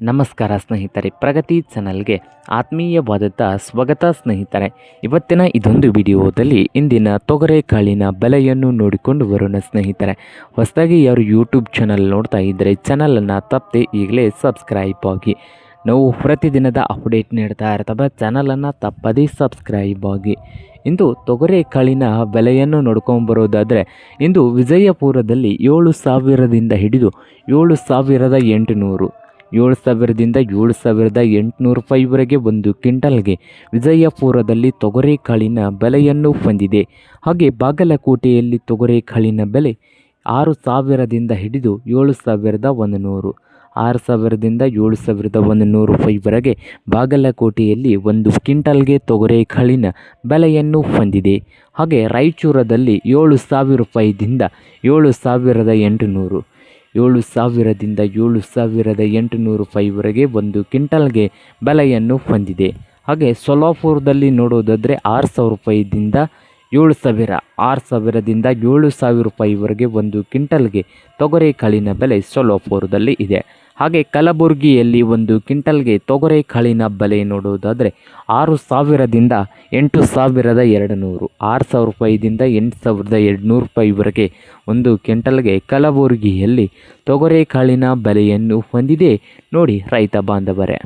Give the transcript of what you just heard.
ನಮಸ್ಕಾರ ಸ್ನೇಹಿತರೆ, ಪ್ರಗತಿ ಚಾನಲ್ಗೆ ಆತ್ಮೀಯವಾದಂಥ ಸ್ವಾಗತ ಸ್ನೇಹಿತರೆ. ಇವತ್ತಿನ ಇದೊಂದು ವಿಡಿಯೋದಲ್ಲಿ ಇಂದಿನ ತೊಗರೆಕಾಳಿನ ಬೆಲೆಯನ್ನು ನೋಡಿಕೊಂಡು ಬರೋಣ ಸ್ನೇಹಿತರೆ. ಹೊಸದಾಗಿ ಯಾರು ಯೂಟ್ಯೂಬ್ ಚಾನಲ್ ನೋಡ್ತಾ ಇದ್ದರೆ ಚಾನಲನ್ನು ತಪ್ಪದೆ ಈಗಲೇ ಸಬ್ಸ್ಕ್ರೈಬ್ ಆಗಿ. ನಾವು ಪ್ರತಿದಿನದ ಅಪ್ಡೇಟ್ ನೀಡ್ತಾ ಇರ್ತವೆ, ಚಾನಲನ್ನು ತಪ್ಪದೇ ಸಬ್ಸ್ಕ್ರೈಬ್ ಆಗಿ. ಇಂದು ತೊಗರೆಕಾಳಿನ ಬೆಲೆಯನ್ನು ನೋಡ್ಕೊಂಬರೋದಾದರೆ ಇಂದು ವಿಜಯಪುರದಲ್ಲಿ 7,000ದಿಂದ ಹಿಡಿದು 7,800 7,000ದಿಂದ 7,800 ರೂಪಾಯಿವರೆಗೆ ಒಂದು ಕ್ವಿಂಟಲ್ಗೆ ವಿಜಯಪುರದಲ್ಲಿ ತೊಗರೆಕಾಳಿನ ಬೆಲೆಯನ್ನು ಹೊಂದಿದೆ. ಹಾಗೆ ಬಾಗಲಕೋಟೆಯಲ್ಲಿ ತೊಗರೆಕಾಳಿನ ಬೆಲೆ 6,000ದಿಂದ ಹಿಡಿದು 7,100 6,000ದಿಂದ 7,100 ರೂಪಾಯಿವರೆಗೆ ಬಾಗಲಕೋಟೆಯಲ್ಲಿ ಒಂದು ಕ್ವಿಂಟಲ್ಗೆ ತೊಗರೆಕಾಳಿನ ಬೆಲೆಯನ್ನು ಹೊಂದಿದೆ. ಹಾಗೆ ರಾಯಚೂರದಲ್ಲಿ 7,000 ರೂಪಾಯಿದಿಂದ 7,800 7,000ದಿಂದ 7,800 ರೂಪಾಯಿವರೆಗೆ ಒಂದು ಕ್ವಿಂಟಲ್ಗೆ ಬೆಲೆಯನ್ನು ಹೊಂದಿದೆ. ಹಾಗೆ ಸೊಲ್ಲಾಪುರದಲ್ಲಿ ನೋಡೋದಾದರೆ 6,000 ರೂಪಾಯಿದಿಂದ 7,000 6,000ದಿಂದ 7,000 ರೂಪಾಯಿವರೆಗೆ ಒಂದು ಕ್ವಿಂಟಲ್ಗೆ ತೊಗರೆಕಾಳಿನ ಬೆಲೆ ಸೊಲ್ಲಾಪುರದಲ್ಲಿ ಇದೆ. ಹಾಗೆ ಕಲಬುರಗಿಯಲ್ಲಿ ಒಂದು ಕ್ವಿಂಟಲ್ಗೆ ತೊಗರೆಕಾಳಿನ ಬೆಲೆ ನೋಡೋದಾದರೆ 6,000ದಿಂದ 8,200 6,000 ರೂಪಾಯಿದಿಂದ 8,200 ರೂಪಾಯಿವರೆಗೆ ಒಂದು ಕ್ವಿಂಟಲ್ಗೆ ಕಲಬುರಗಿಯಲ್ಲಿ ತೊಗರೆಕಾಳಿನ ಬೆಲೆಯನ್ನು ಹೊಂದಿದೆ. ನೋಡಿ ರೈತ ಬಾಂಧವರೇ.